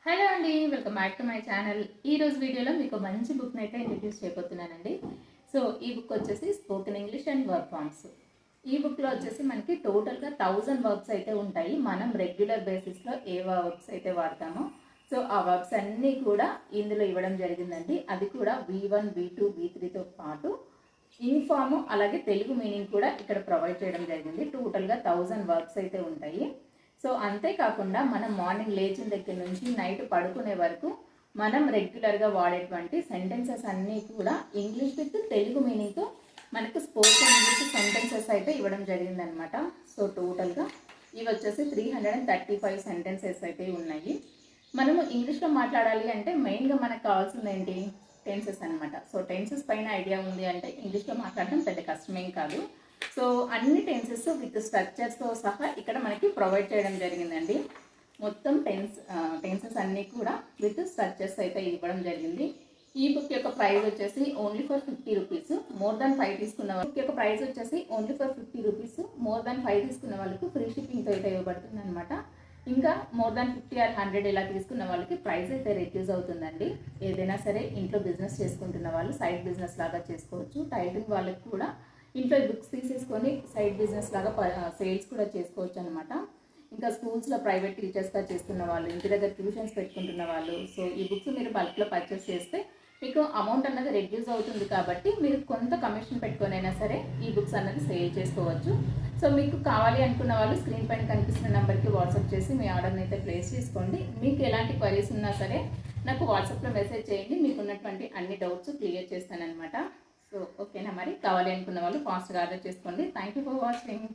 Hello అండి, welcome back to my channel. ఈ రోజు వీడియోలో మీకు మంచి బుక్ని అయితే ఇంట్రడ్యూస్ చేయబోతున్నానండి. సో ఈ బుక్ వచ్చేసి spoken English and work forms. ఈ బుక్లో వచ్చేసి మనకి టోటల్గా 1000 వర్బ్స్ అయితే ఉంటాయి. మనం రెగ్యులర్ బేసిస్లో ఏ వర్బ్స్ అయితే వాడతామో సో ఆ వర్బ్స్ అన్నీ కూడా ఇందులో ఇవ్వడం జరిగిందండి. అది కూడా V1, V2, V3తో పాటు ఇన్ఫార్మ్ అలాగే తెలుగు మీనింగ్ కూడా ఇక్కడ ప్రొవైడ్ చేయడం జరిగింది. టోటల్గా 1000 వర్బ్స్ అయితే ఉంటాయి. సో అంతేకాకుండా మనం మార్నింగ్ లేచిన దగ్గర నుంచి నైట్ పడుకునే వరకు మనం రెగ్యులర్గా వాడేటువంటి సెంటెన్సెస్ అన్నీ కూడా ఇంగ్లీష్ విత్ తెలుగు మీనింగ్తో మనకు స్పోకెన్ ఇంగ్లీష్ సెంటెన్సెస్ అయితే ఇవ్వడం జరిగిందనమాట. సో టోటల్గా ఇవి వచ్చేసి 335 సెంటెన్సెస్ అయితే ఉన్నాయి. మనము ఇంగ్లీష్లో మాట్లాడాలి అంటే మెయిన్గా మనకు కావాల్సింది ఏంటి? టెన్సెస్ అనమాట. సో టెన్సెస్ పైన ఐడియా ఉంది అంటే ఇంగ్లీష్లో మాట్లాడడం పెద్ద కష్టమేం కాదు. సో అన్ని టెన్సెస్ విత్ స్ట్రక్చర్స్తో సహా ఇక్కడ మనకి ప్రొవైడ్ చేయడం జరిగిందండి. మొత్తం టెన్సెస్ అన్నీ కూడా విత్ స్ట్రక్చర్స్ అయితే ఇవ్వడం జరిగింది. ఈ బుక్ యొక్క ప్రైస్ వచ్చేసి only for 50 rupees. More than 5 తీసుకున్న వాళ్ళకి యొక్క ప్రైస్ వచ్చేసి only for 50 rupees. More than 5 తీసుకున్న వాళ్ళకి ఫ్రీ షిప్పింగ్తో అయితే ఇవ్వబడుతుంది అనమాట. ఇంకా మోర్ దాన్ 50 or 100 ఇలా తీసుకున్న వాళ్ళకి ప్రైస్ అయితే రెడ్యూస్ అవుతుందండి. ఏదైనా సరే ఇంట్లో బిజినెస్ చేసుకుంటున్న వాళ్ళు సైడ్ బిజినెస్ లాగా చేసుకోవచ్చు. టైలరింగ్ వాళ్ళకి కూడా ఇంట్లో బుక్స్ తీసేసుకొని సైడ్ బిజినెస్ లాగా సేల్స్ కూడా చేసుకోవచ్చు అనమాట. ఇంకా స్కూల్స్లో ప్రైవేట్ టీచర్స్గా చేస్తున్న వాళ్ళు, ఇంటి దగ్గర ట్యూషన్స్ పెట్టుకుంటున్న వాళ్ళు, సో ఈ బుక్స్ మీరు బల్క్లో పర్చేస్ చేస్తే మీకు అమౌంట్ అన్నది రెడ్యూస్ అవుతుంది కాబట్టి మీరు కొంత కమిషన్ పెట్టుకొని అయినా సరే ఈ బుక్స్ అన్నది సేల్ చేసుకోవచ్చు. సో మీకు కావాలి అనుకున్న వాళ్ళు స్క్రీన్ పైన కనిపిస్తున్న నెంబర్కి వాట్సాప్ చేసి మీ ఆర్డర్ని అయితే ప్లేస్ చేసుకోండి. మీకు ఎలాంటి క్వరీస్ ఉన్నా సరే నాకు వాట్సాప్లో మెసేజ్ చేయండి. మీకు ఉన్నటువంటి అన్ని డౌట్స్ క్లియర్ చేస్తానన్నమాట. సో ఓకేనా, మరి కావాలి అనుకున్న వాళ్ళు ఫాస్ట్గా ఆర్డర్ చేసుకోండి. Thank you for watching.